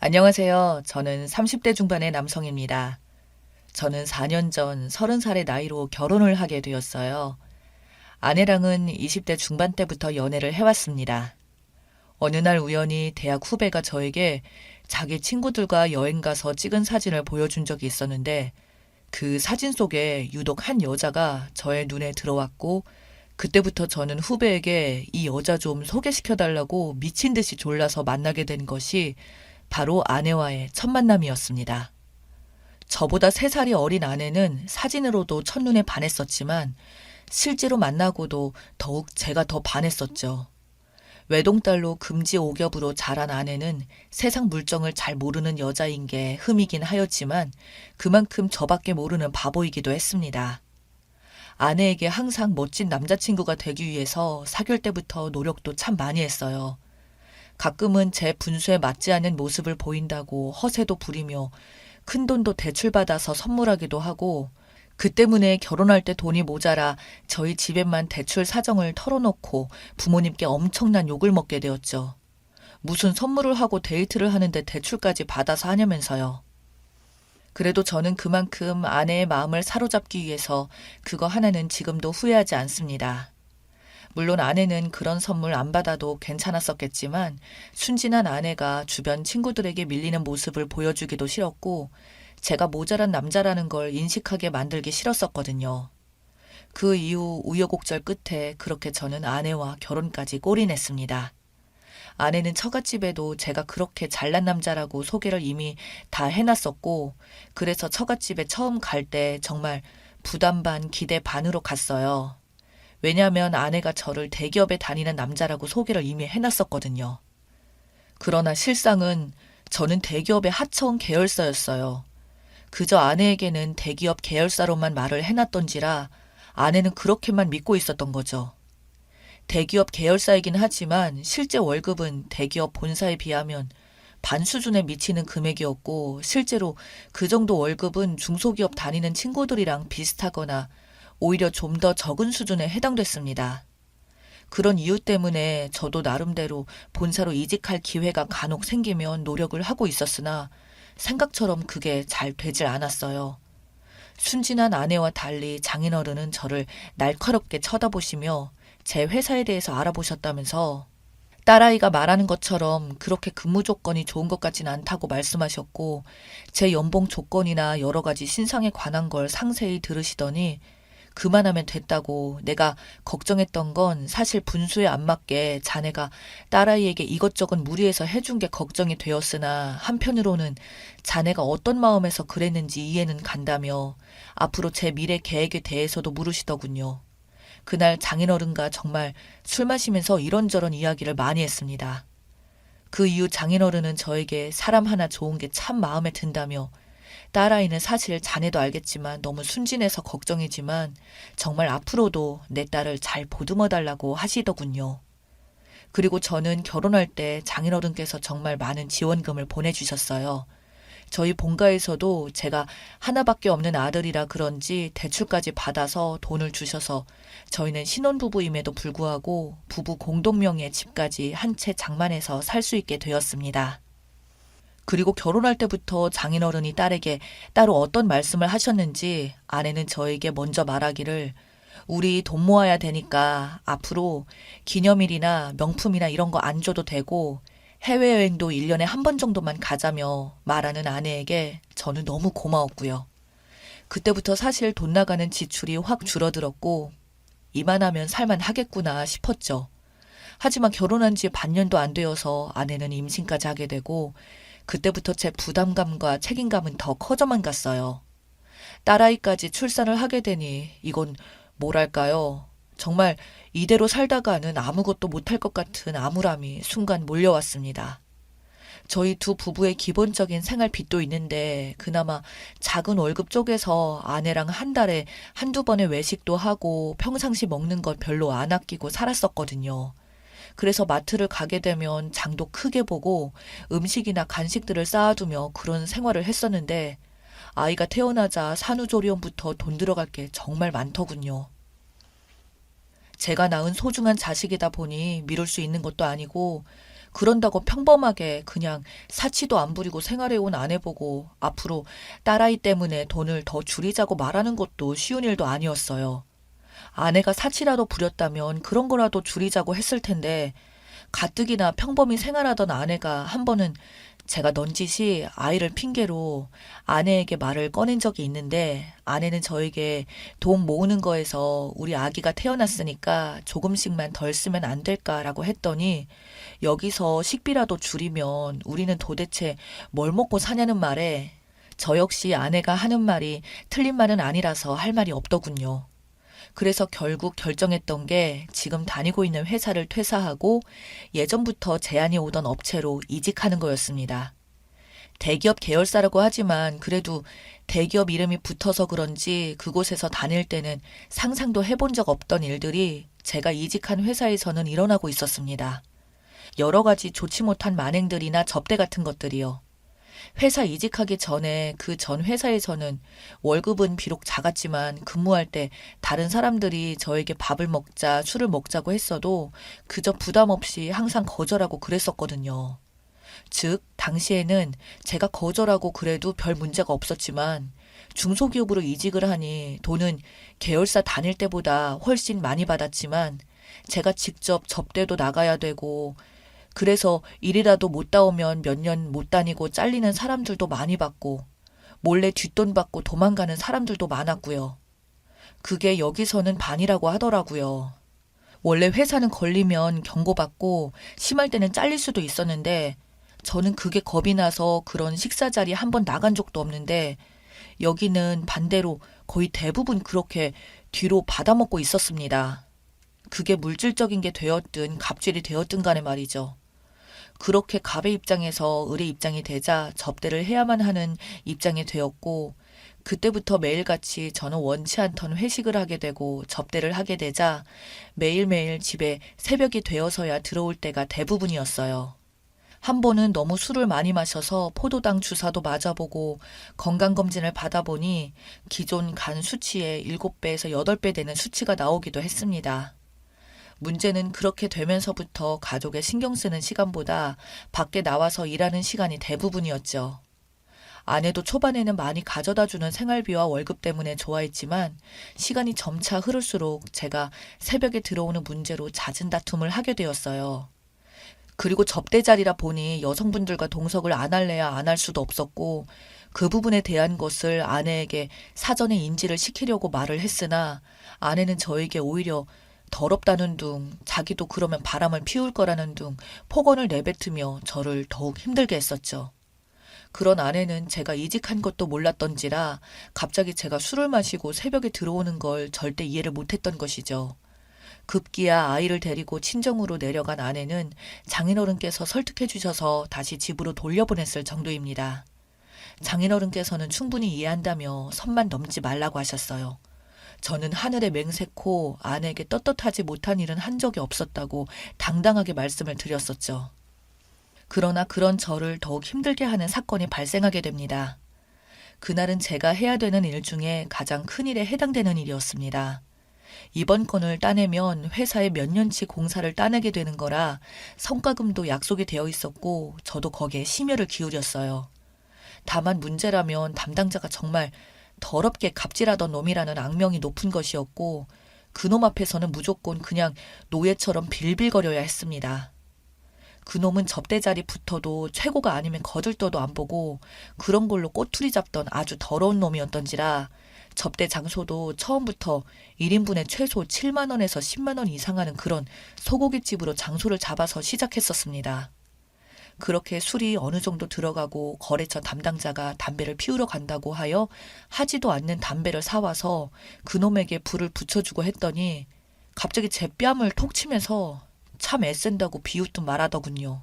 안녕하세요. 저는 30대 중반의 남성입니다. 저는 4년 전 30살의 나이로 결혼을 하게 되었어요. 아내랑은 20대 중반 때부터 연애를 해왔습니다. 어느 날 우연히 대학 후배가 저에게 자기 친구들과 여행 가서 찍은 사진을 보여준 적이 있었는데 그 사진 속에 유독 한 여자가 저의 눈에 들어왔고 그때부터 저는 후배에게 이 여자 좀 소개시켜달라고 미친 듯이 졸라서 만나게 된 것이 바로 아내와의 첫 만남이었습니다. 저보다 3살이 어린 아내는 사진으로도 첫눈에 반했었지만 실제로 만나고도 더욱 제가 더 반했었죠. 외동딸로 금지 오겹으로 자란 아내는 세상 물정을 잘 모르는 여자인 게 흠이긴 하였지만 그만큼 저밖에 모르는 바보이기도 했습니다. 아내에게 항상 멋진 남자친구가 되기 위해서 사귈 때부터 노력도 참 많이 했어요. 가끔은 제 분수에 맞지 않는 모습을 보인다고 허세도 부리며 큰돈도 대출받아서 선물하기도 하고 그 때문에 결혼할 때 돈이 모자라 저희 집에만 대출 사정을 털어놓고 부모님께 엄청난 욕을 먹게 되었죠. 무슨 선물을 하고 데이트를 하는데 대출까지 받아서 하냐면서요. 그래도 저는 그만큼 아내의 마음을 사로잡기 위해서 그거 하나는 지금도 후회하지 않습니다. 물론 아내는 그런 선물 안 받아도 괜찮았었겠지만 순진한 아내가 주변 친구들에게 밀리는 모습을 보여주기도 싫었고 제가 모자란 남자라는 걸 인식하게 만들기 싫었었거든요. 그 이후 우여곡절 끝에 그렇게 저는 아내와 결혼까지 골인했습니다. 아내는 처갓집에도 제가 그렇게 잘난 남자라고 소개를 이미 다 해놨었고 그래서 처갓집에 처음 갈 때 정말 부담 반 기대 반으로 갔어요. 왜냐하면 아내가 저를 대기업에 다니는 남자라고 소개를 이미 해놨었거든요. 그러나 실상은 저는 대기업의 하청 계열사였어요. 그저 아내에게는 대기업 계열사로만 말을 해놨던지라 아내는 그렇게만 믿고 있었던 거죠. 대기업 계열사이긴 하지만 실제 월급은 대기업 본사에 비하면 반 수준에 미치는 금액이었고 실제로 그 정도 월급은 중소기업 다니는 친구들이랑 비슷하거나 오히려 좀 더 적은 수준에 해당됐습니다. 그런 이유 때문에 저도 나름대로 본사로 이직할 기회가 간혹 생기면 노력을 하고 있었으나 생각처럼 그게 잘 되질 않았어요. 순진한 아내와 달리 장인어른은 저를 날카롭게 쳐다보시며 제 회사에 대해서 알아보셨다면서 딸아이가 말하는 것처럼 그렇게 근무 조건이 좋은 것 같진 않다고 말씀하셨고 제 연봉 조건이나 여러 가지 신상에 관한 걸 상세히 들으시더니 그만하면 됐다고 내가 걱정했던 건 사실 분수에 안 맞게 자네가 딸아이에게 이것저것 무리해서 해준 게 걱정이 되었으나 한편으로는 자네가 어떤 마음에서 그랬는지 이해는 간다며 앞으로 제 미래 계획에 대해서도 물으시더군요. 그날 장인어른과 정말 술 마시면서 이런저런 이야기를 많이 했습니다. 그 이후 장인어른은 저에게 사람 하나 좋은 게 참 마음에 든다며 딸아이는 사실 자네도 알겠지만 너무 순진해서 걱정이지만 정말 앞으로도 내 딸을 잘 보듬어 달라고 하시더군요. 그리고 저는 결혼할 때 장인어른께서 정말 많은 지원금을 보내주셨어요. 저희 본가에서도 제가 하나밖에 없는 아들이라 그런지 대출까지 받아서 돈을 주셔서 저희는 신혼부부임에도 불구하고 부부 공동명의의 집까지 한 채 장만해서 살 수 있게 되었습니다. 그리고 결혼할 때부터 장인어른이 딸에게 따로 어떤 말씀을 하셨는지 아내는 저에게 먼저 말하기를 우리 돈 모아야 되니까 앞으로 기념일이나 명품이나 이런 거 안 줘도 되고 해외여행도 1년에 한 번 정도만 가자며 말하는 아내에게 저는 너무 고마웠고요. 그때부터 사실 돈 나가는 지출이 확 줄어들었고 이만하면 살만 하겠구나 싶었죠. 하지만 결혼한 지 반년도 안 되어서 아내는 임신까지 하게 되고 그때부터 제 부담감과 책임감은 더 커져만 갔어요. 딸아이까지 출산을 하게 되니 이건 뭐랄까요. 정말 이대로 살다가는 아무것도 못할 것 같은 암울함이 순간 몰려왔습니다. 저희 두 부부의 기본적인 생활비도 있는데 그나마 작은 월급 쪽에서 아내랑 한 달에 한두 번의 외식도 하고 평상시 먹는 것 별로 안 아끼고 살았었거든요. 그래서 마트를 가게 되면 장도 크게 보고 음식이나 간식들을 쌓아두며 그런 생활을 했었는데 아이가 태어나자 산후조리원부터 돈 들어갈 게 정말 많더군요. 제가 낳은 소중한 자식이다 보니 미룰 수 있는 것도 아니고 그런다고 평범하게 그냥 사치도 안 부리고 생활해온 아내 보고 앞으로 딸아이 때문에 돈을 더 줄이자고 말하는 것도 쉬운 일도 아니었어요. 아내가 사치라도 부렸다면 그런 거라도 줄이자고 했을 텐데 가뜩이나 평범히 생활하던 아내가 한 번은 제가 넌지시 아이를 핑계로 아내에게 말을 꺼낸 적이 있는데 아내는 저에게 돈 모으는 거에서 우리 아기가 태어났으니까 조금씩만 덜 쓰면 안 될까라고 했더니 여기서 식비라도 줄이면 우리는 도대체 뭘 먹고 사냐는 말에 저 역시 아내가 하는 말이 틀린 말은 아니라서 할 말이 없더군요. 그래서 결국 결정했던 게 지금 다니고 있는 회사를 퇴사하고 예전부터 제안이 오던 업체로 이직하는 거였습니다. 대기업 계열사라고 하지만 그래도 대기업 이름이 붙어서 그런지 그곳에서 다닐 때는 상상도 해본 적 없던 일들이 제가 이직한 회사에서는 일어나고 있었습니다. 여러 가지 좋지 못한 만행들이나 접대 같은 것들이요. 회사 이직하기 전에 그 전 회사에서는 월급은 비록 작았지만 근무할 때 다른 사람들이 저에게 밥을 먹자, 술을 먹자고 했어도 그저 부담 없이 항상 거절하고 그랬었거든요. 즉, 당시에는 제가 거절하고 그래도 별 문제가 없었지만 중소기업으로 이직을 하니 돈은 계열사 다닐 때보다 훨씬 많이 받았지만 제가 직접 접대도 나가야 되고 그래서 일이라도 못 따오면 몇 년 못 다니고 잘리는 사람들도 많이 봤고 몰래 뒷돈 받고 도망가는 사람들도 많았고요. 그게 여기서는 반이라고 하더라고요. 원래 회사는 걸리면 경고받고 심할 때는 잘릴 수도 있었는데 저는 그게 겁이 나서 그런 식사 자리에 한 번 나간 적도 없는데 여기는 반대로 거의 대부분 그렇게 뒤로 받아먹고 있었습니다. 그게 물질적인 게 되었든 갑질이 되었든 간에 말이죠. 그렇게 갑의 입장에서 을의 입장이 되자 접대를 해야만 하는 입장이 되었고 그때부터 매일같이 저는 원치 않던 회식을 하게 되고 접대를 하게 되자 매일매일 집에 새벽이 되어서야 들어올 때가 대부분이었어요. 한 번은 너무 술을 많이 마셔서 포도당 주사도 맞아보고 건강검진을 받아보니 기존 간 수치의 7배에서 8배 되는 수치가 나오기도 했습니다. 문제는 그렇게 되면서부터 가족에 신경 쓰는 시간보다 밖에 나와서 일하는 시간이 대부분이었죠. 아내도 초반에는 많이 가져다주는 생활비와 월급 때문에 좋아했지만 시간이 점차 흐를수록 제가 새벽에 들어오는 문제로 잦은 다툼을 하게 되었어요. 그리고 접대 자리라 보니 여성분들과 동석을 안 할래야 안 할 수도 없었고 그 부분에 대한 것을 아내에게 사전에 인지를 시키려고 말을 했으나 아내는 저에게 오히려 더럽다는 둥, 자기도 그러면 바람을 피울 거라는 둥 폭언을 내뱉으며 저를 더욱 힘들게 했었죠. 그런 아내는 제가 이직한 것도 몰랐던지라 갑자기 제가 술을 마시고 새벽에 들어오는 걸 절대 이해를 못했던 것이죠. 급기야 아이를 데리고 친정으로 내려간 아내는 장인어른께서 설득해 주셔서 다시 집으로 돌려보냈을 정도입니다. 장인어른께서는 충분히 이해한다며 선만 넘지 말라고 하셨어요. 저는 하늘에 맹세코 아내에게 떳떳하지 못한 일은 한 적이 없었다고 당당하게 말씀을 드렸었죠. 그러나 그런 저를 더욱 힘들게 하는 사건이 발생하게 됩니다. 그날은 제가 해야 되는 일 중에 가장 큰 일에 해당되는 일이었습니다. 이번 건을 따내면 회사에 몇 년치 공사를 따내게 되는 거라 성과금도 약속이 되어 있었고 저도 거기에 심혈을 기울였어요. 다만 문제라면 담당자가 정말 더럽게 갑질하던 놈이라는 악명이 높은 것이었고 그놈 앞에서는 무조건 그냥 노예처럼 빌빌거려야 했습니다. 그놈은 접대 자리 붙어도 최고가 아니면 거들떠도 안 보고 그런 걸로 꼬투리 잡던 아주 더러운 놈이었던지라 접대 장소도 처음부터 1인분에 최소 7만 원에서 10만 원 이상 하는 그런 소고기집으로 장소를 잡아서 시작했었습니다. 그렇게 술이 어느 정도 들어가고 거래처 담당자가 담배를 피우러 간다고 하여 하지도 않는 담배를 사와서 그놈에게 불을 붙여주고 했더니 갑자기 제 뺨을 톡 치면서 참 애쓴다고 비웃듯 말하더군요.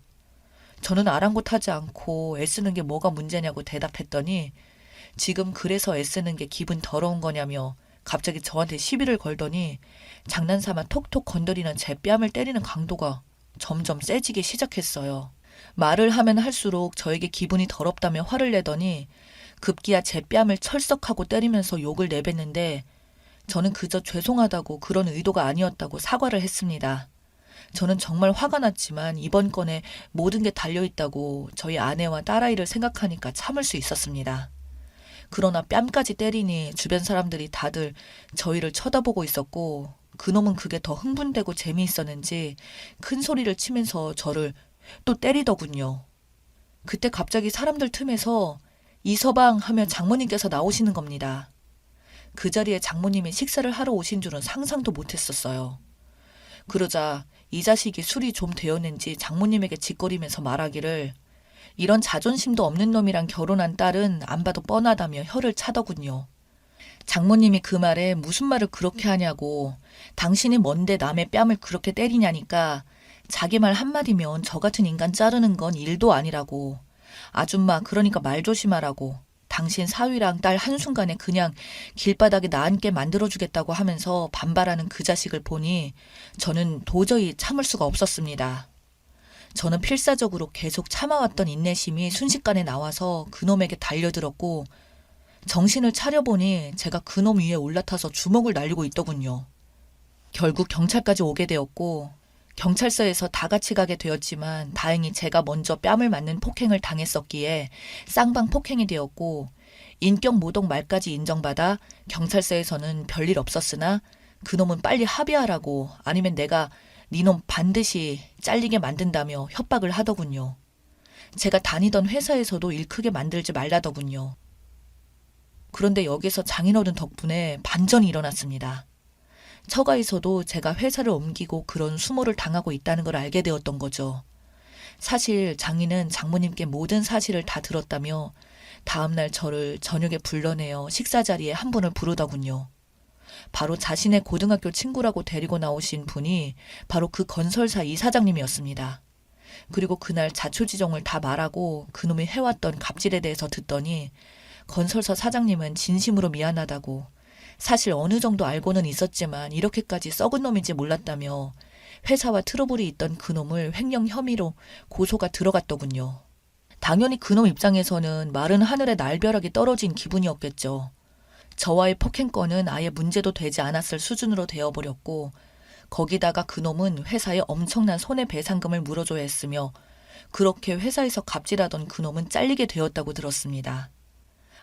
저는 아랑곳하지 않고 애쓰는 게 뭐가 문제냐고 대답했더니 지금 그래서 애쓰는 게 기분 더러운 거냐며 갑자기 저한테 시비를 걸더니 장난삼아 톡톡 건드리는 제 뺨을 때리는 강도가 점점 세지기 시작했어요. 말을 하면 할수록 저에게 기분이 더럽다며 화를 내더니 급기야 제 뺨을 철썩하고 때리면서 욕을 내뱉는데 저는 그저 죄송하다고 그런 의도가 아니었다고 사과를 했습니다. 저는 정말 화가 났지만 이번 건에 모든 게 달려있다고 저희 아내와 딸아이를 생각하니까 참을 수 있었습니다. 그러나 뺨까지 때리니 주변 사람들이 다들 저희를 쳐다보고 있었고 그놈은 그게 더 흥분되고 재미있었는지 큰 소리를 치면서 저를 또 때리더군요. 그때 갑자기 사람들 틈에서 이서방 하며 장모님께서 나오시는 겁니다. 그 자리에 장모님이 식사를 하러 오신 줄은 상상도 못했었어요. 그러자 이 자식이 술이 좀 되었는지 장모님에게 짓거리면서 말하기를 이런 자존심도 없는 놈이랑 결혼한 딸은 안 봐도 뻔하다며 혀를 차더군요. 장모님이 그 말에 무슨 말을 그렇게 하냐고 당신이 뭔데 남의 뺨을 그렇게 때리냐니까 자기 말 한마디면 저 같은 인간 자르는 건 일도 아니라고 아줌마 그러니까 말 조심하라고 당신 사위랑 딸 한순간에 그냥 길바닥에 나앉게 만들어주겠다고 하면서 반발하는 그 자식을 보니 저는 도저히 참을 수가 없었습니다. 저는 필사적으로 계속 참아왔던 인내심이 순식간에 나와서 그놈에게 달려들었고 정신을 차려보니 제가 그놈 위에 올라타서 주먹을 날리고 있더군요. 결국 경찰까지 오게 되었고 경찰서에서 다 같이 가게 되었지만 다행히 제가 먼저 뺨을 맞는 폭행을 당했었기에 쌍방 폭행이 되었고 인격 모독 말까지 인정받아 경찰서에서는 별일 없었으나 그놈은 빨리 합의하라고 아니면 내가 니놈 반드시 잘리게 만든다며 협박을 하더군요. 제가 다니던 회사에서도 일 크게 만들지 말라더군요. 그런데 여기서 장인어른 덕분에 반전이 일어났습니다. 처가에서도 제가 회사를 옮기고 그런 수모를 당하고 있다는 걸 알게 되었던 거죠. 사실 장인은 장모님께 모든 사실을 다 들었다며 다음날 저를 저녁에 불러내어 식사 자리에 한 분을 부르더군요. 바로 자신의 고등학교 친구라고 데리고 나오신 분이 바로 그 건설사 이사장님이었습니다. 그리고 그날 자초지종을 다 말하고 그놈이 해왔던 갑질에 대해서 듣더니 건설사 사장님은 진심으로 미안하다고 사실 어느 정도 알고는 있었지만 이렇게까지 썩은 놈인지 몰랐다며 회사와 트러블이 있던 그놈을 횡령 혐의로 고소가 들어갔더군요. 당연히 그놈 입장에서는 마른 하늘에 날벼락이 떨어진 기분이었겠죠. 저와의 폭행건은 아예 문제도 되지 않았을 수준으로 되어버렸고 거기다가 그놈은 회사에 엄청난 손해배상금을 물어줘야 했으며 그렇게 회사에서 갑질하던 그놈은 잘리게 되었다고 들었습니다.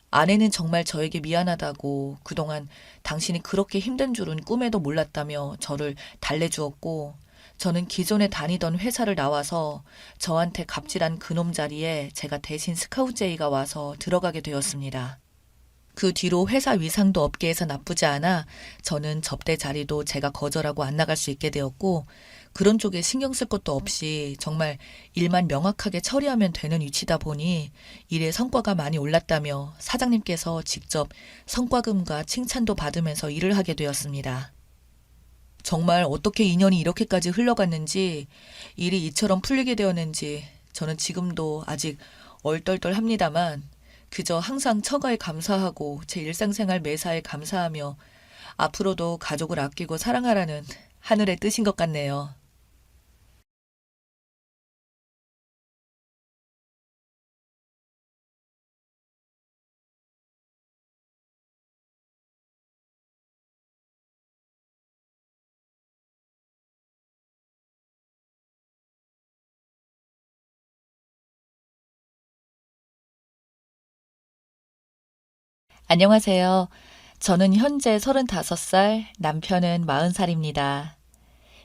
아내는 정말 저에게 미안하다고 그동안 당신이 그렇게 힘든 줄은 꿈에도 몰랐다며 저를 달래주었고 저는 기존에 다니던 회사를 나와서 저한테 갑질한 그놈 자리에 제가 대신 스카우트제이가 와서 들어가게 되었습니다. 그 뒤로 회사 위상도 업계에서 나쁘지 않아 저는 접대 자리도 제가 거절하고 안 나갈 수 있게 되었고 그런 쪽에 신경 쓸 것도 없이 정말 일만 명확하게 처리하면 되는 위치다 보니 일의 성과가 많이 올랐다며 사장님께서 직접 성과금과 칭찬도 받으면서 일을 하게 되었습니다. 정말 어떻게 인연이 이렇게까지 흘러갔는지 일이 이처럼 풀리게 되었는지 저는 지금도 아직 얼떨떨합니다만 그저 항상 처가에 감사하고 제 일상생활 매사에 감사하며 앞으로도 가족을 아끼고 사랑하라는 하늘의 뜻인 것 같네요. 안녕하세요. 저는 현재 35살, 남편은 40살입니다.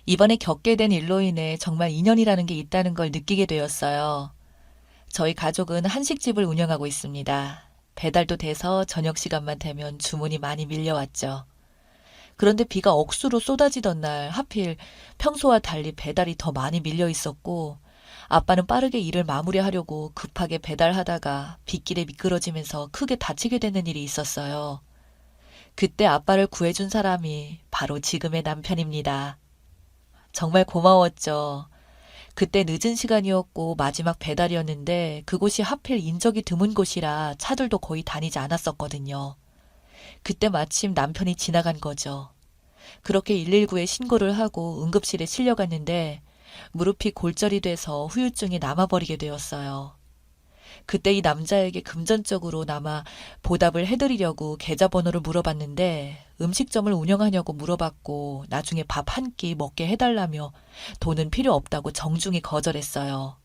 이번에 겪게 된 일로 인해 정말 인연이라는 게 있다는 걸 느끼게 되었어요. 저희 가족은 한식집을 운영하고 있습니다. 배달도 돼서 저녁 시간만 되면 주문이 많이 밀려왔죠. 그런데 비가 억수로 쏟아지던 날 하필 평소와 달리 배달이 더 많이 밀려 있었고 아빠는 빠르게 일을 마무리하려고 급하게 배달하다가 빗길에 미끄러지면서 크게 다치게 되는 일이 있었어요. 그때 아빠를 구해준 사람이 바로 지금의 남편입니다. 정말 고마웠죠. 그때 늦은 시간이었고 마지막 배달이었는데 그곳이 하필 인적이 드문 곳이라 차들도 거의 다니지 않았었거든요. 그때 마침 남편이 지나간 거죠. 그렇게 119에 신고를 하고 응급실에 실려갔는데 무릎이 골절이 돼서 후유증이 남아버리게 되었어요. 그때 이 남자에게 금전적으로나마 보답을 해드리려고 계좌번호를 물어봤는데 음식점을 운영하냐고 물어봤고 나중에 밥 한 끼 먹게 해달라며 돈은 필요 없다고 정중히 거절했어요.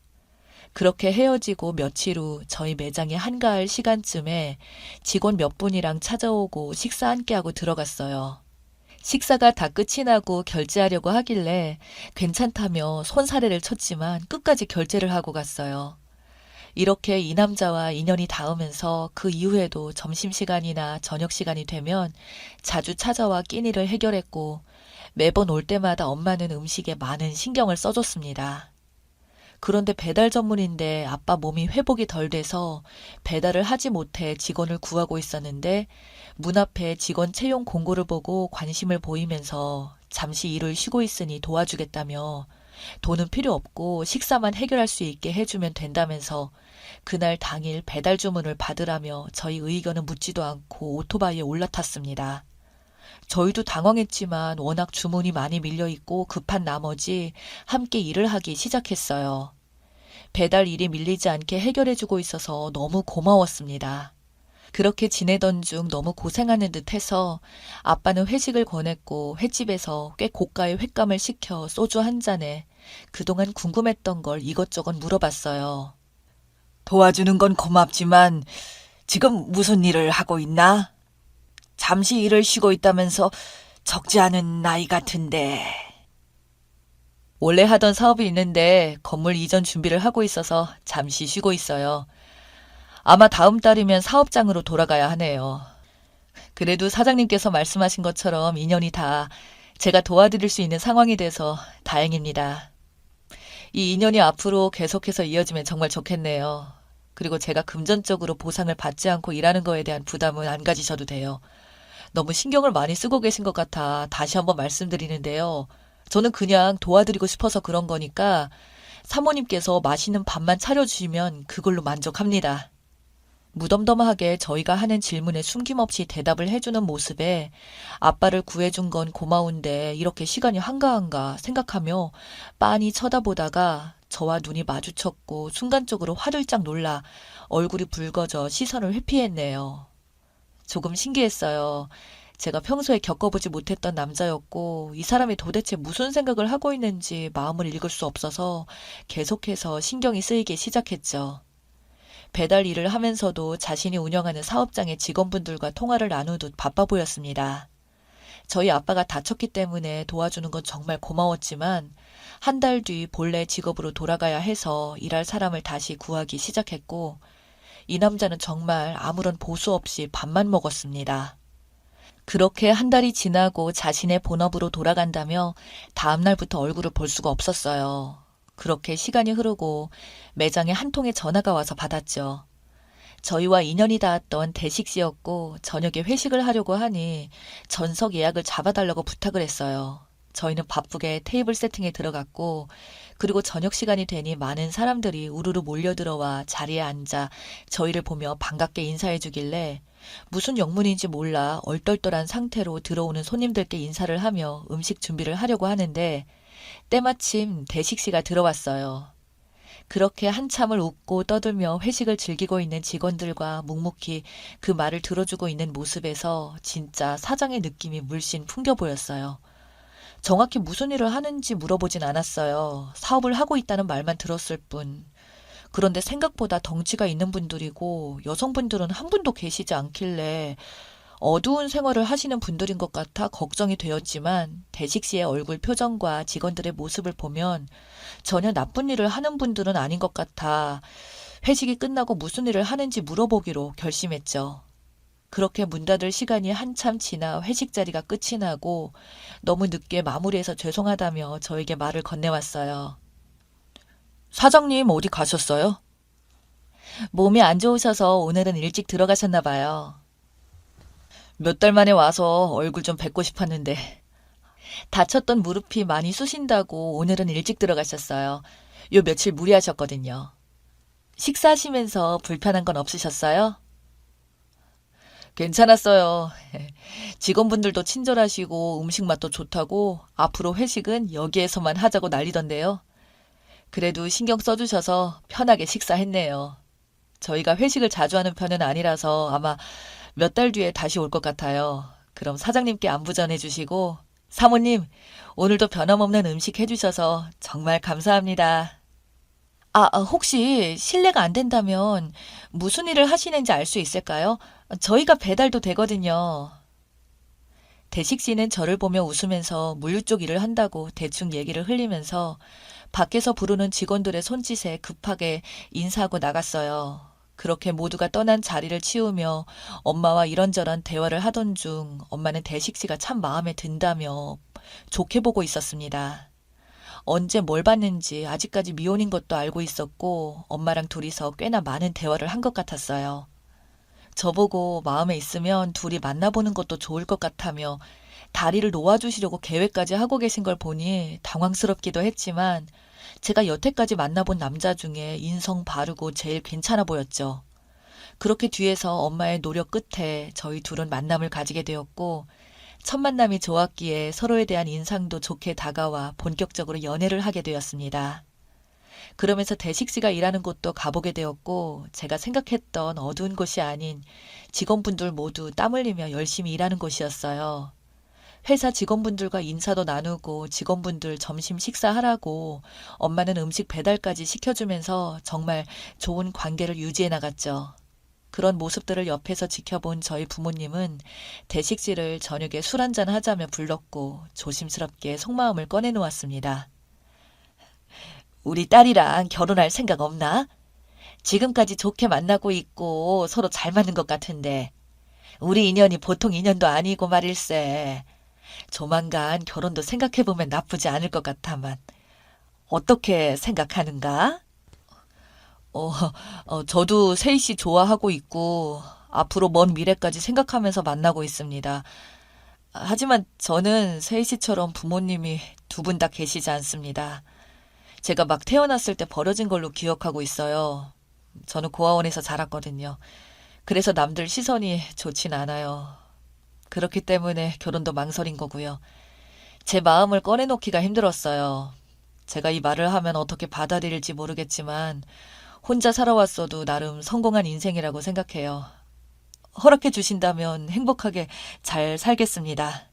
그렇게 헤어지고 며칠 후 저희 매장이 한가할 시간쯤에 직원 몇 분이랑 찾아오고 식사 함께 하고 들어갔어요. 식사가 다 끝이 나고 결제하려고 하길래 괜찮다며 손사래를 쳤지만 끝까지 결제를 하고 갔어요. 이렇게 이 남자와 인연이 닿으면서 그 이후에도 점심시간이나 저녁시간이 되면 자주 찾아와 끼니를 해결했고 매번 올 때마다 엄마는 음식에 많은 신경을 써줬습니다. 그런데 배달 전문인데 아빠 몸이 회복이 덜 돼서 배달을 하지 못해 직원을 구하고 있었는데 문 앞에 직원 채용 공고를 보고 관심을 보이면서 잠시 일을 쉬고 있으니 도와주겠다며 돈은 필요 없고 식사만 해결할 수 있게 해주면 된다면서 그날 당일 배달 주문을 받으라며 저희 의견은 묻지도 않고 오토바이에 올라탔습니다. 저희도 당황했지만 워낙 주문이 많이 밀려있고 급한 나머지 함께 일을 하기 시작했어요. 배달 일이 밀리지 않게 해결해주고 있어서 너무 고마웠습니다. 그렇게 지내던 중 너무 고생하는 듯 해서 아빠는 회식을 권했고 횟집에서 꽤 고가의 횟감을 시켜 소주 한 잔에 그동안 궁금했던 걸 이것저것 물어봤어요. 도와주는 건 고맙지만 지금 무슨 일을 하고 있나? 잠시 일을 쉬고 있다면서 적지 않은 나이 같은데. 원래 하던 사업이 있는데 건물 이전 준비를 하고 있어서 잠시 쉬고 있어요. 아마 다음 달이면 사업장으로 돌아가야 하네요. 그래도 사장님께서 말씀하신 것처럼 인연이 다 제가 도와드릴 수 있는 상황이 돼서 다행입니다. 이 인연이 앞으로 계속해서 이어지면 정말 좋겠네요. 그리고 제가 금전적으로 보상을 받지 않고 일하는 거에 대한 부담은 안 가지셔도 돼요. 너무 신경을 많이 쓰고 계신 것 같아 다시 한번 말씀드리는데요. 저는 그냥 도와드리고 싶어서 그런 거니까 사모님께서 맛있는 밥만 차려주시면 그걸로 만족합니다. 무덤덤하게 저희가 하는 질문에 숨김없이 대답을 해주는 모습에 아빠를 구해준 건 고마운데 이렇게 시간이 한가한가 생각하며 빤히 쳐다보다가 저와 눈이 마주쳤고 순간적으로 화들짝 놀라 얼굴이 붉어져 시선을 회피했네요. 조금 신기했어요. 제가 평소에 겪어보지 못했던 남자였고 이 사람이 도대체 무슨 생각을 하고 있는지 마음을 읽을 수 없어서 계속해서 신경이 쓰이기 시작했죠. 배달 일을 하면서도 자신이 운영하는 사업장의 직원분들과 통화를 나누듯 바빠 보였습니다. 저희 아빠가 다쳤기 때문에 도와주는 건 정말 고마웠지만 한 달 뒤 본래 직업으로 돌아가야 해서 일할 사람을 다시 구하기 시작했고 이 남자는 정말 아무런 보수 없이 밥만 먹었습니다. 그렇게 한 달이 지나고 자신의 본업으로 돌아간다며 다음 날부터 얼굴을 볼 수가 없었어요. 그렇게 시간이 흐르고 매장에 한 통의 전화가 와서 받았죠. 저희와 인연이 닿았던 대식씨였고 저녁에 회식을 하려고 하니 전석 예약을 잡아달라고 부탁을 했어요. 저희는 바쁘게 테이블 세팅에 들어갔고 그리고 저녁 시간이 되니 많은 사람들이 우르르 몰려들어와 자리에 앉아 저희를 보며 반갑게 인사해 주길래 무슨 영문인지 몰라 얼떨떨한 상태로 들어오는 손님들께 인사를 하며 음식 준비를 하려고 하는데 때마침 대식씨가 들어왔어요. 그렇게 한참을 웃고 떠들며 회식을 즐기고 있는 직원들과 묵묵히 그 말을 들어주고 있는 모습에서 진짜 사장의 느낌이 물씬 풍겨 보였어요. 정확히 무슨 일을 하는지 물어보진 않았어요. 사업을 하고 있다는 말만 들었을 뿐. 그런데 생각보다 덩치가 있는 분들이고 여성분들은 한 분도 계시지 않길래 어두운 생활을 하시는 분들인 것 같아 걱정이 되었지만 대식 씨의 얼굴 표정과 직원들의 모습을 보면 전혀 나쁜 일을 하는 분들은 아닌 것 같아 회식이 끝나고 무슨 일을 하는지 물어보기로 결심했죠. 그렇게 문 닫을 시간이 한참 지나 회식 자리가 끝이 나고 너무 늦게 마무리해서 죄송하다며 저에게 말을 건네왔어요. 사장님 어디 가셨어요? 몸이 안 좋으셔서 오늘은 일찍 들어가셨나 봐요. 몇 달 만에 와서 얼굴 좀 뵙고 싶었는데 다쳤던 무릎이 많이 쑤신다고 오늘은 일찍 들어가셨어요. 요 며칠 무리하셨거든요. 식사하시면서 불편한 건 없으셨어요? 괜찮았어요. 직원분들도 친절하시고 음식 맛도 좋다고 앞으로 회식은 여기에서만 하자고 난리던데요. 그래도 신경 써주셔서 편하게 식사했네요. 저희가 회식을 자주 하는 편은 아니라서 아마 몇 달 뒤에 다시 올 것 같아요. 그럼 사장님께 안부 전해주시고, 사모님, 오늘도 변함없는 음식 해주셔서 정말 감사합니다. 혹시 실례가 안 된다면 무슨 일을 하시는지 알 수 있을까요? 저희가 배달도 되거든요. 대식 씨는 저를 보며 웃으면서 물류 쪽 일을 한다고 대충 얘기를 흘리면서 밖에서 부르는 직원들의 손짓에 급하게 인사하고 나갔어요. 그렇게 모두가 떠난 자리를 치우며 엄마와 이런저런 대화를 하던 중 엄마는 대식 씨가 참 마음에 든다며 좋게 보고 있었습니다. 언제 뭘 봤는지 아직까지 미혼인 것도 알고 있었고 엄마랑 둘이서 꽤나 많은 대화를 한 것 같았어요. 저보고 마음에 있으면 둘이 만나보는 것도 좋을 것 같다며 다리를 놓아주시려고 계획까지 하고 계신 걸 보니 당황스럽기도 했지만 제가 여태까지 만나본 남자 중에 인성 바르고 제일 괜찮아 보였죠. 그렇게 뒤에서 엄마의 노력 끝에 저희 둘은 만남을 가지게 되었고 첫 만남이 좋았기에 서로에 대한 인상도 좋게 다가와 본격적으로 연애를 하게 되었습니다. 그러면서 대식 씨가 일하는 곳도 가보게 되었고 제가 생각했던 어두운 곳이 아닌 직원분들 모두 땀 흘리며 열심히 일하는 곳이었어요. 회사 직원분들과 인사도 나누고 직원분들 점심 식사하라고 엄마는 음식 배달까지 시켜주면서 정말 좋은 관계를 유지해 나갔죠. 그런 모습들을 옆에서 지켜본 저희 부모님은 대식 씨를 저녁에 술 한잔 하자며 불렀고 조심스럽게 속마음을 꺼내 놓았습니다. 우리 딸이랑 결혼할 생각 없나? 지금까지 좋게 만나고 있고 서로 잘 맞는 것 같은데 우리 인연이 보통 인연도 아니고 말일세. 조만간 결혼도 생각해보면 나쁘지 않을 것 같아만 어떻게 생각하는가? 어, 저도 세희 씨 좋아하고 있고 앞으로 먼 미래까지 생각하면서 만나고 있습니다. 하지만 저는 세희 씨처럼 부모님이 두 분 다 계시지 않습니다. 제가 막 태어났을 때 버려진 걸로 기억하고 있어요. 저는 고아원에서 자랐거든요. 그래서 남들 시선이 좋진 않아요. 그렇기 때문에 결혼도 망설인 거고요. 제 마음을 꺼내놓기가 힘들었어요. 제가 이 말을 하면 어떻게 받아들일지 모르겠지만 혼자 살아왔어도 나름 성공한 인생이라고 생각해요. 허락해 주신다면 행복하게 잘 살겠습니다.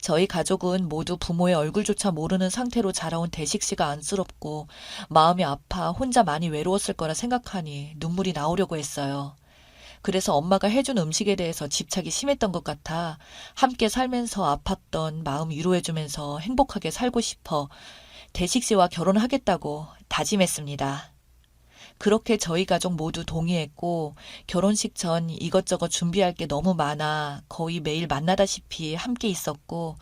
저희 가족은 모두 부모의 얼굴조차 모르는 상태로 자라온 대식 씨가 안쓰럽고 마음이 아파 혼자 많이 외로웠을 거라 생각하니 눈물이 나오려고 했어요. 그래서 엄마가 해준 음식에 대해서 집착이 심했던 것 같아 함께 살면서 아팠던 마음 위로해주면서 행복하게 살고 싶어 대식 씨와 결혼하겠다고 다짐했습니다. 그렇게 저희 가족 모두 동의했고 결혼식 전 이것저것 준비할 게 너무 많아 거의 매일 만나다시피 함께 있었고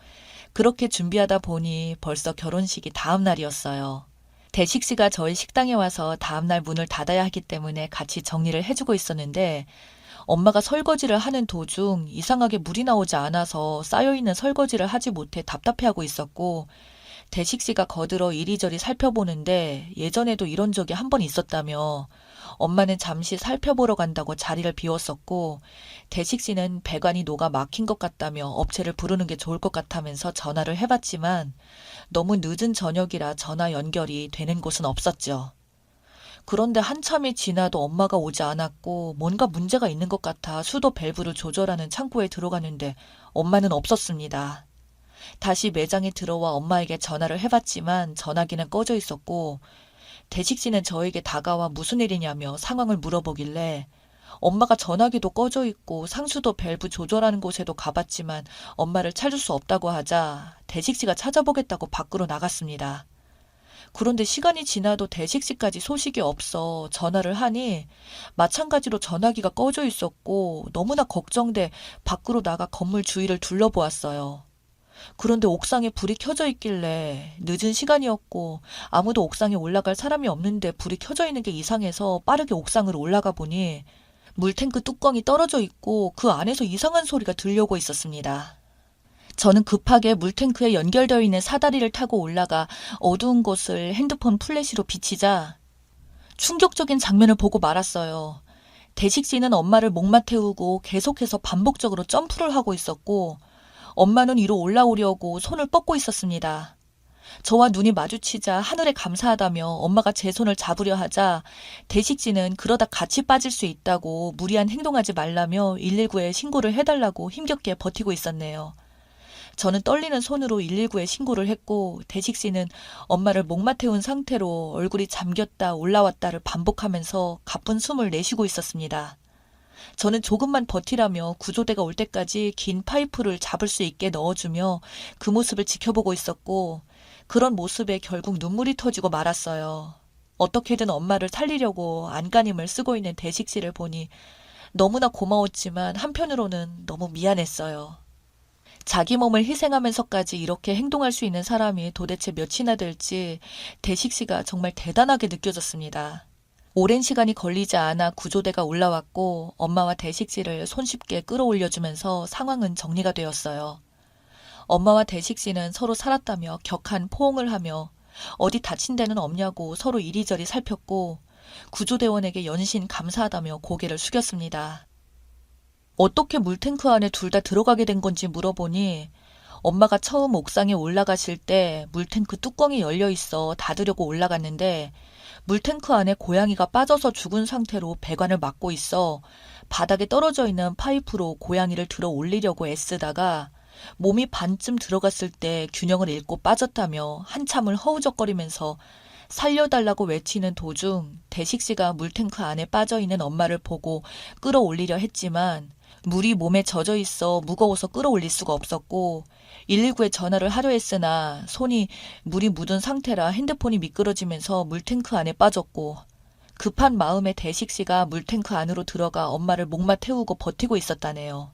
그렇게 준비하다 보니 벌써 결혼식이 다음 날이었어요. 대식 씨가 저희 식당에 와서 다음 날 문을 닫아야 하기 때문에 같이 정리를 해주고 있었는데 엄마가 설거지를 하는 도중 이상하게 물이 나오지 않아서 쌓여있는 설거지를 하지 못해 답답해하고 있었고 대식 씨가 거들어 이리저리 살펴보는데 예전에도 이런 적이 한 번 있었다며 엄마는 잠시 살펴보러 간다고 자리를 비웠었고 대식 씨는 배관이 녹아 막힌 것 같다며 업체를 부르는 게 좋을 것 같다면서 전화를 해봤지만 너무 늦은 저녁이라 전화 연결이 되는 곳은 없었죠. 그런데 한참이 지나도 엄마가 오지 않았고 뭔가 문제가 있는 것 같아 수도 밸브를 조절하는 창고에 들어갔는데 엄마는 없었습니다. 다시 매장에 들어와 엄마에게 전화를 해봤지만 전화기는 꺼져 있었고 대식 씨는 저에게 다가와 무슨 일이냐며 상황을 물어보길래 엄마가 전화기도 꺼져 있고 상수도 밸브 조절하는 곳에도 가봤지만 엄마를 찾을 수 없다고 하자 대식 씨가 찾아보겠다고 밖으로 나갔습니다. 그런데 시간이 지나도 대식 씨까지 소식이 없어 전화를 하니 마찬가지로 전화기가 꺼져 있었고 너무나 걱정돼 밖으로 나가 건물 주위를 둘러보았어요. 그런데 옥상에 불이 켜져 있길래 늦은 시간이었고 아무도 옥상에 올라갈 사람이 없는데 불이 켜져 있는 게 이상해서 빠르게 옥상으로 올라가 보니 물탱크 뚜껑이 떨어져 있고 그 안에서 이상한 소리가 들려오고 있었습니다. 저는 급하게 물탱크에 연결되어 있는 사다리를 타고 올라가 어두운 곳을 핸드폰 플래시로 비치자 충격적인 장면을 보고 말았어요. 대식 씨는 엄마를 목마 태우고 계속해서 반복적으로 점프를 하고 있었고 엄마는 위로 올라오려고 손을 뻗고 있었습니다. 저와 눈이 마주치자 하늘에 감사하다며 엄마가 제 손을 잡으려 하자 대식지는 그러다 같이 빠질 수 있다고 무리한 행동하지 말라며 119에 신고를 해달라고 힘겹게 버티고 있었네요. 저는 떨리는 손으로 119에 신고를 했고 대식씨는 엄마를 목마 태운 상태로 얼굴이 잠겼다 올라왔다를 반복하면서 가쁜 숨을 내쉬고 있었습니다. 저는 조금만 버티라며 구조대가 올 때까지 긴 파이프를 잡을 수 있게 넣어주며 그 모습을 지켜보고 있었고 그런 모습에 결국 눈물이 터지고 말았어요. 어떻게든 엄마를 살리려고 안간힘을 쓰고 있는 대식씨를 보니 너무나 고마웠지만 한편으로는 너무 미안했어요. 자기 몸을 희생하면서까지 이렇게 행동할 수 있는 사람이 도대체 몇이나 될지 대식씨가 정말 대단하게 느껴졌습니다. 오랜 시간이 걸리지 않아 구조대가 올라왔고 엄마와 대식씨를 손쉽게 끌어올려주면서 상황은 정리가 되었어요. 엄마와 대식씨는 서로 살았다며 격한 포옹을 하며 어디 다친 데는 없냐고 서로 이리저리 살폈고 구조대원에게 연신 감사하다며 고개를 숙였습니다. 어떻게 물탱크 안에 둘 다 들어가게 된 건지 물어보니 엄마가 처음 옥상에 올라가실 때 물탱크 뚜껑이 열려 있어 닫으려고 올라갔는데 물탱크 안에 고양이가 빠져서 죽은 상태로 배관을 막고 있어 바닥에 떨어져 있는 파이프로 고양이를 들어 올리려고 애쓰다가 몸이 반쯤 들어갔을 때 균형을 잃고 빠졌다며 한참을 허우적거리면서 살려달라고 외치는 도중 대식씨가 물탱크 안에 빠져있는 엄마를 보고 끌어올리려 했지만 물이 몸에 젖어 있어 무거워서 끌어올릴 수가 없었고 119에 전화를 하려 했으나 손이 물이 묻은 상태라 핸드폰이 미끄러지면서 물탱크 안에 빠졌고 급한 마음에 대식씨가 물탱크 안으로 들어가 엄마를 목마 태우고 버티고 있었다네요.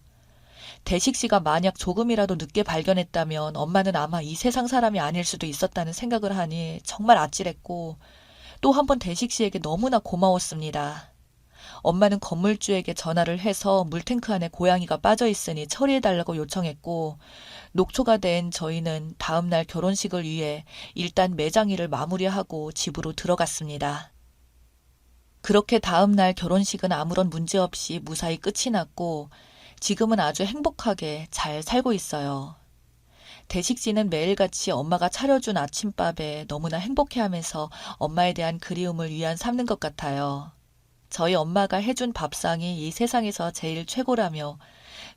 대식씨가 만약 조금이라도 늦게 발견했다면 엄마는 아마 이 세상 사람이 아닐 수도 있었다는 생각을 하니 정말 아찔했고 또 한 번 대식씨에게 너무나 고마웠습니다. 엄마는 건물주에게 전화를 해서 물탱크 안에 고양이가 빠져 있으니 처리해달라고 요청했고 녹초가 된 저희는 다음날 결혼식을 위해 일단 매장일을 마무리하고 집으로 들어갔습니다. 그렇게 다음날 결혼식은 아무런 문제 없이 무사히 끝이 났고 지금은 아주 행복하게 잘 살고 있어요. 대식씨는 매일같이 엄마가 차려준 아침밥에 너무나 행복해하면서 엄마에 대한 그리움을 위안 삼는 것 같아요. 저희 엄마가 해준 밥상이 이 세상에서 제일 최고라며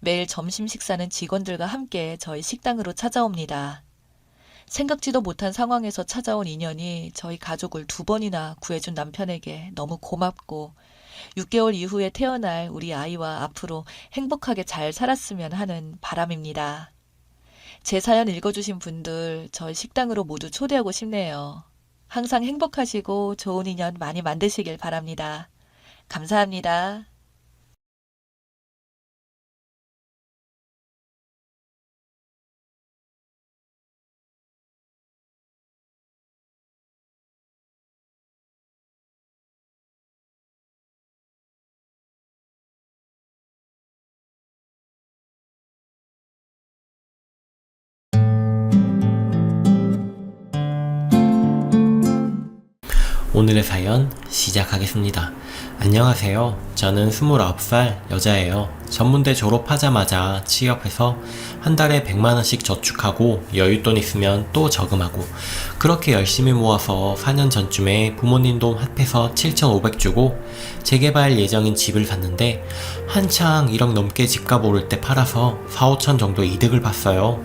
매일 점심 식사는 직원들과 함께 저희 식당으로 찾아옵니다. 생각지도 못한 상황에서 찾아온 인연이 저희 가족을 2번이나 구해준 남편에게 너무 고맙고 6개월 이후에 태어날 우리 아이와 앞으로 행복하게 잘 살았으면 하는 바람입니다. 제 사연 읽어주신 분들 저희 식당으로 모두 초대하고 싶네요. 항상 행복하시고 좋은 인연 많이 만드시길 바랍니다. 감사합니다. 오늘의 사연 시작하겠습니다. 안녕하세요. 저는 29살 여자예요. 전문대 졸업하자마자 취업해서 한 달에 100만원씩 저축하고 여윳돈 있으면 또 저금하고 그렇게 열심히 모아서 4년 전쯤에 부모님 돈 합해서 7,500 주고 재개발 예정인 집을 샀는데 한창 1억 넘게 집값 오를 때 팔아서 4, 5천 정도 이득을 봤어요.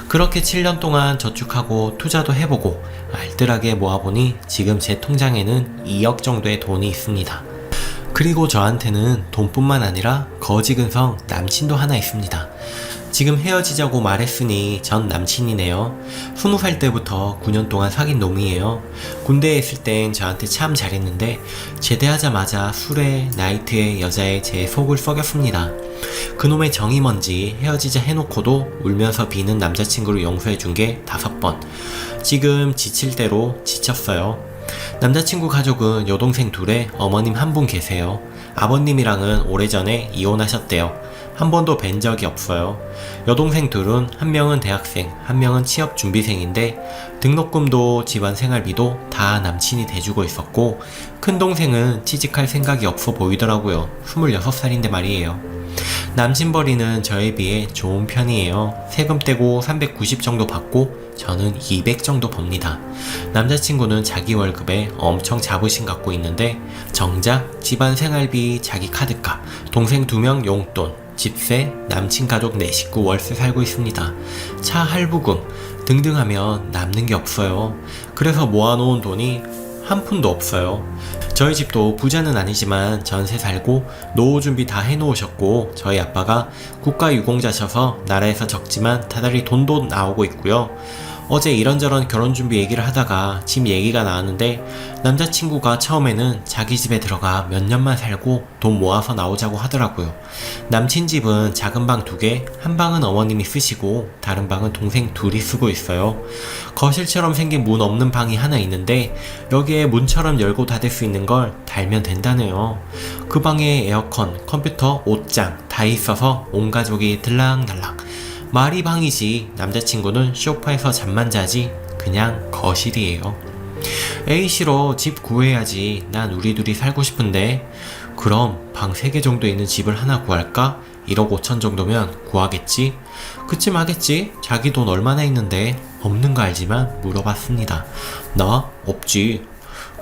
그렇게 7년 동안 저축하고 투자도 해보고 알뜰하게 모아보니 지금 제 통장에는 2억 정도의 돈이 있습니다. 그리고 저한테는 돈뿐만 아니라 거지근성 남친도 하나 있습니다. 지금 헤어지자고 말했으니 전 남친이네요. 20살 때부터 9년 동안 사귄 놈이에요. 군대에 있을 땐 저한테 참 잘했는데 제대하자마자 술에 나이트에 여자에 제 속을 썩였습니다. 그놈의 정이 뭔지 헤어지자 해놓고도 울면서 비는 남자친구를 용서해준 게 5번. 지금 지칠 대로 지쳤어요. 남자친구 가족은 여동생 둘에 어머님 한 분 계세요. 아버님이랑은 오래전에 이혼하셨대요. 한 번도 뵌 적이 없어요. 여동생 둘은 한 명은 대학생, 한 명은 취업 준비생인데 등록금도 집안 생활비도 다 남친이 대주고 있었고 큰 동생은 취직할 생각이 없어 보이더라고요. 26살인데 말이에요. 남친벌이는 저에 비해 좋은 편이에요. 세금 떼고 390 정도 받고 저는 200 정도 법니다. 남자친구는 자기 월급에 엄청 자부심 갖고 있는데 정작 집안 생활비, 자기 카드값, 동생 2명 용돈, 집세, 남친 가족 4식구 월세 살고 있습니다. 차 할부금 등등 하면 남는 게 없어요. 그래서 모아놓은 돈이 한 푼도 없어요. 저희 집도 부자는 아니지만 전세 살고 노후 준비 다 해놓으셨고 저희 아빠가 국가유공자셔서 나라에서 적지만 다달이 돈도 나오고 있고요. 어제 이런저런 결혼 준비 얘기를 하다가 집 얘기가 나왔는데 남자친구가 처음에는 자기 집에 들어가 몇 년만 살고 돈 모아서 나오자고 하더라고요. 남친 집은 작은 방 2개, 한 방은 어머님이 쓰시고 다른 방은 동생 둘이 쓰고 있어요. 거실처럼 생긴 문 없는 방이 하나 있는데 여기에 문처럼 열고 닫을 수 있는 걸 달면 된다네요. 그 방에 에어컨, 컴퓨터, 옷장 다 있어서 온 가족이 들락날락. 말이 방이지 남자친구는 소파에서 잠만 자지 그냥 거실이에요. 에이 싫어, 집 구해야지. 난 우리 둘이 살고 싶은데. 그럼 방 3개 정도 있는 집을 하나 구할까? 1억 5천 정도면 구하겠지? 그쯤 하겠지? 자기 돈 얼마나 있는데? 없는 거 알지만 물어봤습니다. 나? 없지.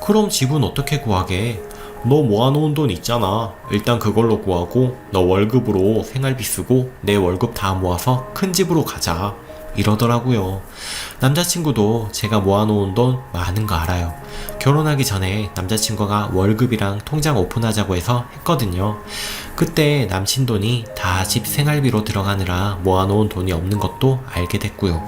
그럼 집은 어떻게 구하게? 너 모아놓은 돈 있잖아. 일단 그걸로 구하고 너 월급으로 생활비 쓰고 내 월급 다 모아서 큰 집으로 가자. 이러더라고요. 남자친구도 제가 모아놓은 돈 많은 거 알아요. 결혼하기 전에 남자친구가 월급이랑 통장 오픈하자고 해서 했거든요. 그때 남친 돈이 다 집 생활비로 들어가느라 모아놓은 돈이 없는 것도 알게 됐고요.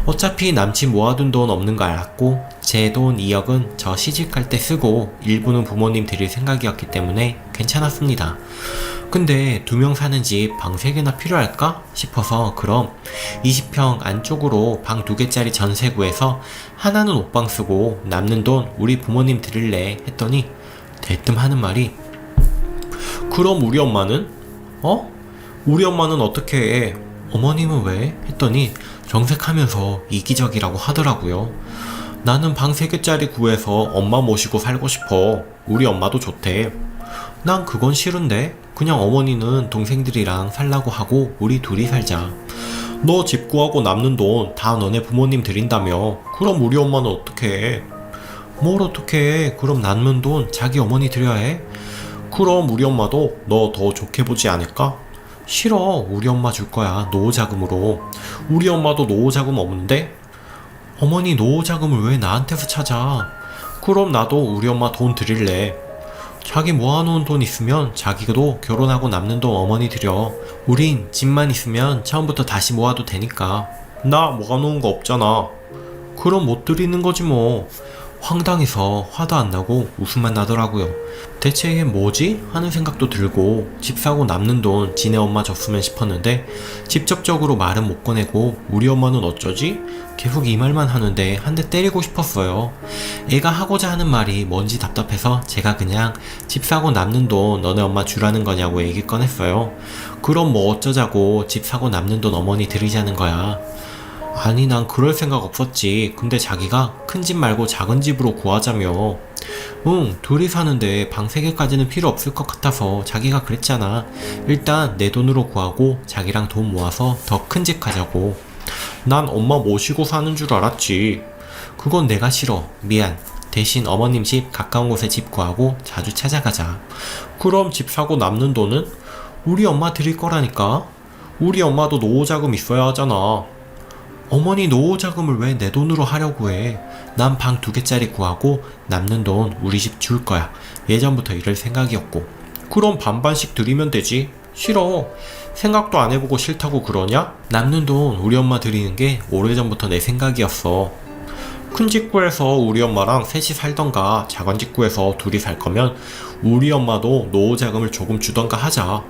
어차피 남친 모아둔 돈 없는 거 알았고 제 돈 2억은 저 시집갈 때 쓰고 일부는 부모님 드릴 생각이었기 때문에 괜찮았습니다. 근데 2명 사는 집 방 3개나 필요할까 싶어서 그럼 20평 안쪽으로 방 2개짜리 전세 구해서 하나는 옷방 쓰고 남는 돈 우리 부모님 드릴래 했더니 대뜸 하는 말이 그럼 우리 엄마는? 우리 엄마는 어떻게 해? 어머님은 왜? 했더니 정색하면서 이기적이라고 하더라고요. 나는 방 3개짜리 구해서 엄마 모시고 살고 싶어. 우리 엄마도 좋대. 난 그건 싫은데. 그냥 어머니는 동생들이랑 살라고 하고 우리 둘이 살자. 너 집 구하고 남는 돈 다 너네 부모님 드린다며. 그럼 우리 엄마는 어떻게 해? 뭘 어떻게 해? 그럼 남는 돈 자기 어머니 드려야 해? 그럼 우리 엄마도 너 더 좋게 보지 않을까? 싫어. 우리 엄마 줄 거야. 노후자금으로. 우리 엄마도 노후자금 없는데? 어머니 노후자금을 왜 나한테서 찾아? 그럼 나도 우리 엄마 돈 드릴래. 자기 모아놓은 돈 있으면 자기도 결혼하고 남는 돈 어머니 드려. 우린 집만 있으면 처음부터 다시 모아도 되니까. 나 모아놓은 거 없잖아. 그럼 못 드리는 거지 뭐. 황당해서 화도 안 나고 웃음만 나더라고요. 대체 이게 뭐지? 하는 생각도 들고 집 사고 남는 돈 지네 엄마 줬으면 싶었는데 직접적으로 말은 못 꺼내고 우리 엄마는 어쩌지? 계속 이 말만 하는데 한 대 때리고 싶었어요. 애가 하고자 하는 말이 뭔지 답답해서 제가 그냥 집 사고 남는 돈 너네 엄마 주라는 거냐고 얘기 꺼냈어요. 그럼 뭐 어쩌자고 집 사고 남는 돈 어머니 드리자는 거야. 아니 난 그럴 생각 없었지. 근데 자기가 큰 집 말고 작은 집으로 구하자며. 응, 둘이 사는데 방 3개까지는 필요 없을 것 같아서 자기가 그랬잖아. 일단 내 돈으로 구하고 자기랑 돈 모아서 더 큰 집 가자고. 난 엄마 모시고 사는 줄 알았지. 그건 내가 싫어. 미안. 대신 어머님 집 가까운 곳에 집 구하고 자주 찾아가자. 그럼 집 사고 남는 돈은 우리 엄마 드릴 거라니까. 우리 엄마도 노후자금 있어야 하잖아. 어머니 노후자금을 왜 내 돈으로 하려고 해? 난 방 2개짜리 구하고 남는 돈 우리 집 줄 거야. 예전부터 이럴 생각이었고. 그럼 반반씩 드리면 되지. 싫어. 생각도 안 해보고 싫다고 그러냐? 남는 돈 우리 엄마 드리는 게 오래전부터 내 생각이었어. 큰 집 구해서 우리 엄마랑 셋이 살던가 작은 집 구해서 둘이 살 거면 우리 엄마도 노후자금을 조금 주던가 하자.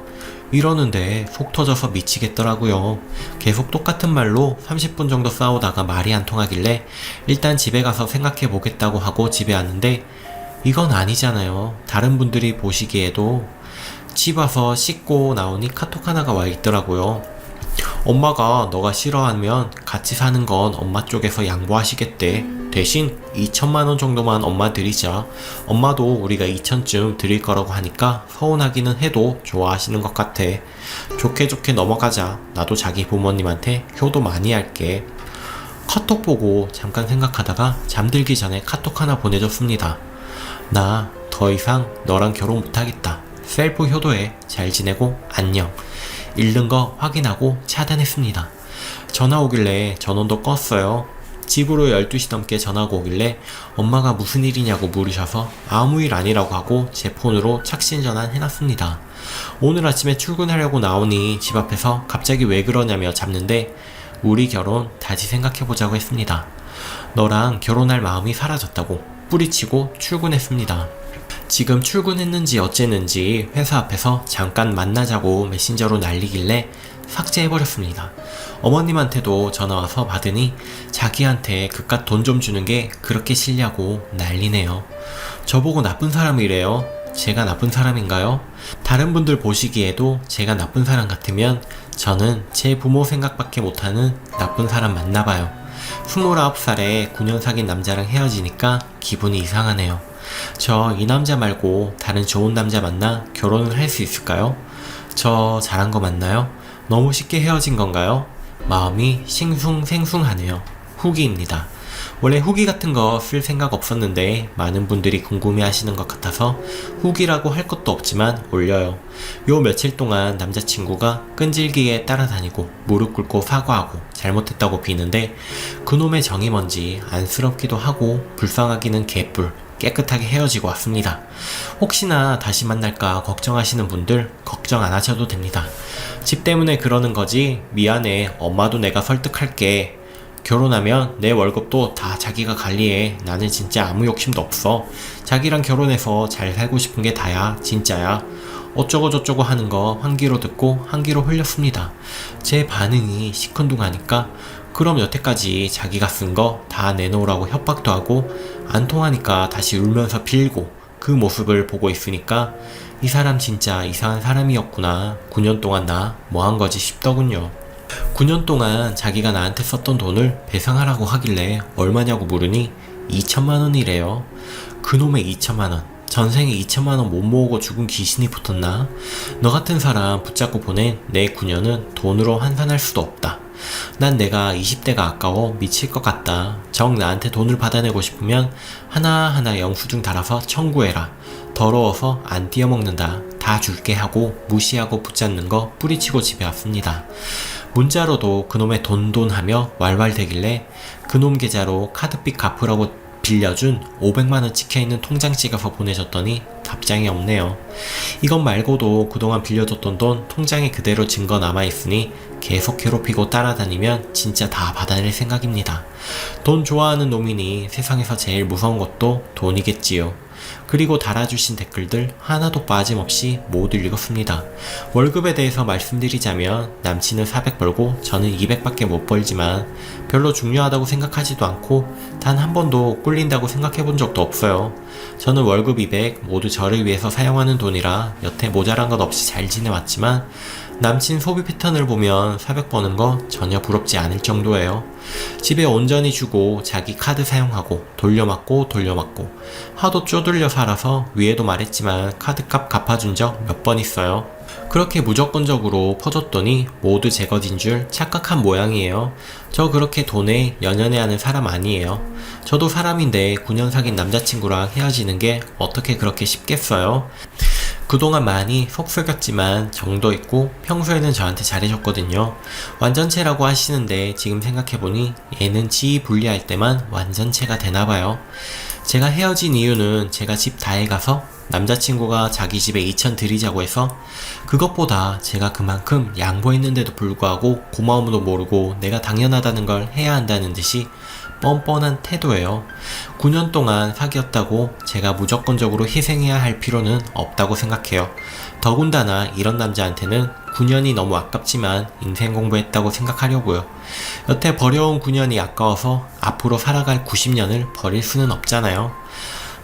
이러는데 속 터져서 미치겠더라고요. 계속 똑같은 말로 30분 정도 싸우다가 말이 안 통하길래 일단 집에 가서 생각해 보겠다고 하고 집에 왔는데 이건 아니잖아요. 다른 분들이 보시기에도. 집 와서 씻고 나오니 카톡 하나가 와 있더라고요. 엄마가 너가 싫어하면 같이 사는 건 엄마 쪽에서 양보하시겠대. 대신 2천만 원 정도만 엄마 드리자. 엄마도 우리가 2천쯤 드릴 거라고 하니까 서운하기는 해도 좋아하시는 것 같아. 좋게 좋게 넘어가자. 나도 자기 부모님한테 효도 많이 할게. 카톡 보고 잠깐 생각하다가 잠들기 전에 카톡 하나 보내줬습니다. 나 더 이상 너랑 결혼 못하겠다. 셀프 효도해. 잘 지내고 안녕. 읽는 거 확인하고 차단했습니다. 전화 오길래 전원도 껐어요. 집으로 12시 넘게 전화가 오길래 엄마가 무슨 일이냐고 물으셔서 아무 일 아니라고 하고 제 폰으로 착신 전환 해놨습니다. 오늘 아침에 출근하려고 나오니 집 앞에서 갑자기 왜 그러냐며 잡는데 우리 결혼 다시 생각해보자고 했습니다. 너랑 결혼할 마음이 사라졌다고 뿌리치고 출근했습니다. 지금 출근했는지 어쨌는지 회사 앞에서 잠깐 만나자고 메신저로 날리길래 삭제해버렸습니다. 어머님한테도 전화와서 받으니 자기한테 그깟 돈 좀 주는 게 그렇게 싫냐고 난리네요. 저보고 나쁜 사람이래요. 제가 나쁜 사람인가요? 다른 분들 보시기에도 제가 나쁜 사람 같으면 저는 제 부모 생각밖에 못하는 나쁜 사람 맞나봐요. 29살에 9년 사귄 남자랑 헤어지니까 기분이 이상하네요. 저 이 남자 말고 다른 좋은 남자 만나 결혼을 할 수 있을까요? 저 잘한 거 맞나요? 너무 쉽게 헤어진 건가요? 마음이 싱숭생숭하네요. 후기입니다. 원래 후기 같은 거 쓸 생각 없었는데 많은 분들이 궁금해 하시는 것 같아서 후기라고 할 것도 없지만 올려요. 요 며칠 동안 남자친구가 끈질기게 따라다니고 무릎 꿇고 사과하고 잘못했다고 비는데 그놈의 정이 뭔지 안쓰럽기도 하고 불쌍하기는 개뿔. 깨끗하게 헤어지고 왔습니다. 혹시나 다시 만날까 걱정하시는 분들 걱정 안 하셔도 됩니다. 집 때문에 그러는 거지 미안해 엄마도 내가 설득할게. 결혼하면 내 월급도 다 자기가 관리해. 나는 진짜 아무 욕심도 없어. 자기랑 결혼해서 잘 살고 싶은 게 다야. 진짜야. 어쩌고 저쩌고 하는 거 한 귀로 듣고 한 귀로 흘렸습니다. 제 반응이 시큰둥하니까 그럼 여태까지 자기가 쓴 거 다 내놓으라고 협박도 하고 안 통하니까 다시 울면서 빌고 그 모습을 보고 있으니까 이 사람 진짜 이상한 사람이었구나. 9년 동안 나 뭐 한 거지 싶더군요. 9년 동안 자기가 나한테 썼던 돈을 배상하라고 하길래 얼마냐고 물으니 2천만 원이래요. 그놈의 2천만 원. 전생에 2천만 원 못 모으고 죽은 귀신이 붙었나? 너 같은 사람 붙잡고 보낸 내 9년은 돈으로 환산할 수도 없다. 난 내가 20대가 아까워 미칠 것 같다. 정 나한테 돈을 받아내고 싶으면 하나하나 영수증 달아서 청구해라. 더러워서 안 띄어먹는다. 다 줄게 하고 무시하고 붙잡는 거 뿌리치고 집에 왔습니다. 문자로도 그놈의 돈 하며 왈왈대길래 그놈 계좌로 카드빚 갚으라고 빌려준 500만원 찍혀있는 통장 찍어서 보내줬더니 답장이 없네요. 이것 말고도 그동안 빌려줬던 돈 통장에 그대로 증거 남아있으니 계속 괴롭히고 따라다니면 진짜 다 받아낼 생각입니다. 돈 좋아하는 놈이니 세상에서 제일 무서운 것도 돈이겠지요. 그리고 달아주신 댓글들 하나도 빠짐없이 모두 읽었습니다. 월급에 대해서 말씀드리자면 남친은 400 벌고 저는 200밖에 못 벌지만 별로 중요하다고 생각하지도 않고 단 한 번도 꿀린다고 생각해 본 적도 없어요. 저는 월급 200 모두 저를 위해서 사용하는 돈이라 여태 모자란 것 없이 잘 지내왔지만 남친 소비 패턴을 보면 400 버는 거 전혀 부럽지 않을 정도예요. 집에 온전히 주고 자기 카드 사용하고 돌려막고 하도 쪼들려 살아서 위에도 말했지만 카드값 갚아준 적 몇 번 있어요. 그렇게 무조건적으로 퍼줬더니 모두 제 것인 줄 착각한 모양이에요. 저 그렇게 돈에 연연해하는 사람 아니에요. 저도 사람인데 9년 사귄 남자친구랑 헤어지는 게 어떻게 그렇게 쉽겠어요? 그동안 많이 속썩였지만 정도 있고 평소에는 저한테 잘해줬거든요. 완전체라고 하시는데 지금 생각해보니 얘는 지이 분리할 때만 완전체가 되나봐요. 제가 헤어진 이유는 제가 집 다해 가서 남자친구가 자기 집에 2천 드리자고 해서 그것보다 제가 그만큼 양보했는데도 불구하고 고마움도 모르고 내가 당연하다는 걸 해야 한다는 듯이 뻔뻔한 태도예요. 9년 동안 사귀었다고 제가 무조건적으로 희생해야 할 필요는 없다고 생각해요. 더군다나 이런 남자한테는 9년이 너무 아깝지만 인생 공부했다고 생각하려고요. 여태 버려온 9년이 아까워서 앞으로 살아갈 90년을 버릴 수는 없잖아요.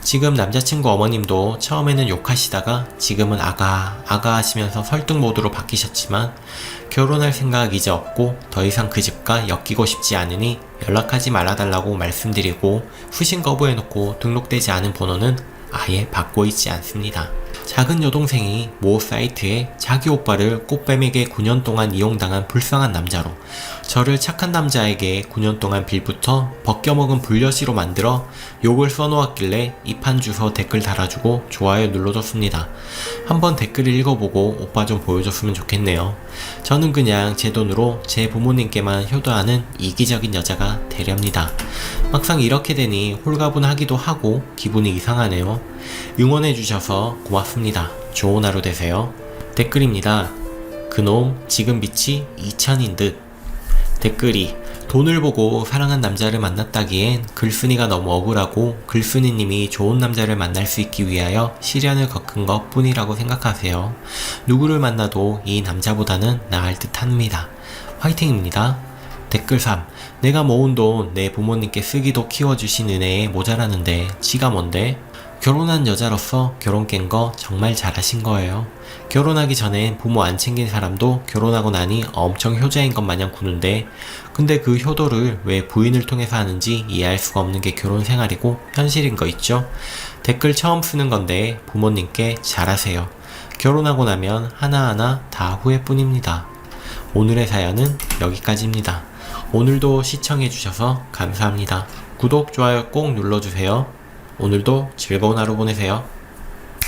지금 남자친구 어머님도 처음에는 욕하시다가 지금은 아가 하시면서 설득 모드로 바뀌셨지만 결혼할 생각 이제 없고 더 이상 그 집과 엮이고 싶지 않으니 연락하지 말아달라고 말씀드리고 후신 거부해놓고 등록되지 않은 번호는 아예 받고 있지 않습니다. 작은 여동생이 모 사이트에 자기 오빠를 꽃뱀에게 9년 동안 이용당한 불쌍한 남자로, 저를 착한 남자에게 9년 동안 빌부터 벗겨먹은 불려시로 만들어 욕을 써놓았길래 입한 주소 댓글 달아주고 좋아요 눌러줬습니다. 한번 댓글을 읽어보고 오빠 좀 보여줬으면 좋겠네요. 저는 그냥 제 돈으로 제 부모님께만 효도하는 이기적인 여자가 되렵니다. 막상 이렇게 되니 홀가분하기도 하고 기분이 이상하네요. 응원해주셔서 고맙습니다. 좋은 하루 되세요. 댓글입니다. 그놈 지금 빛이 2000인 듯. 댓글이 돈을 보고 사랑한 남자를 만났다기엔 글쓴이가 너무 억울하고 글쓴이님이 좋은 남자를 만날 수 있기 위하여 시련을 겪은 것 뿐이라고 생각하세요. 누구를 만나도 이 남자보다는 나을 듯 합니다. 화이팅입니다. 댓글 3. 내가 모은 돈 내 부모님께 쓰기도 키워주신 은혜에 모자라는데 지가 뭔데? 결혼한 여자로서 결혼 깬 거 정말 잘하신 거예요. 결혼하기 전엔 부모 안 챙긴 사람도 결혼하고 나니 엄청 효자인 것 마냥 구는데, 근데 그 효도를 왜 부인을 통해서 하는지 이해할 수가 없는 게 결혼 생활이고 현실인 거 있죠? 댓글 처음 쓰는 건데 부모님께 잘하세요. 결혼하고 나면 하나하나 다 후회뿐입니다. 오늘의 사연은 여기까지입니다. 오늘도 시청해주셔서 감사합니다. 구독, 좋아요 꼭 눌러주세요. 오늘도 즐거운 하루 보내세요.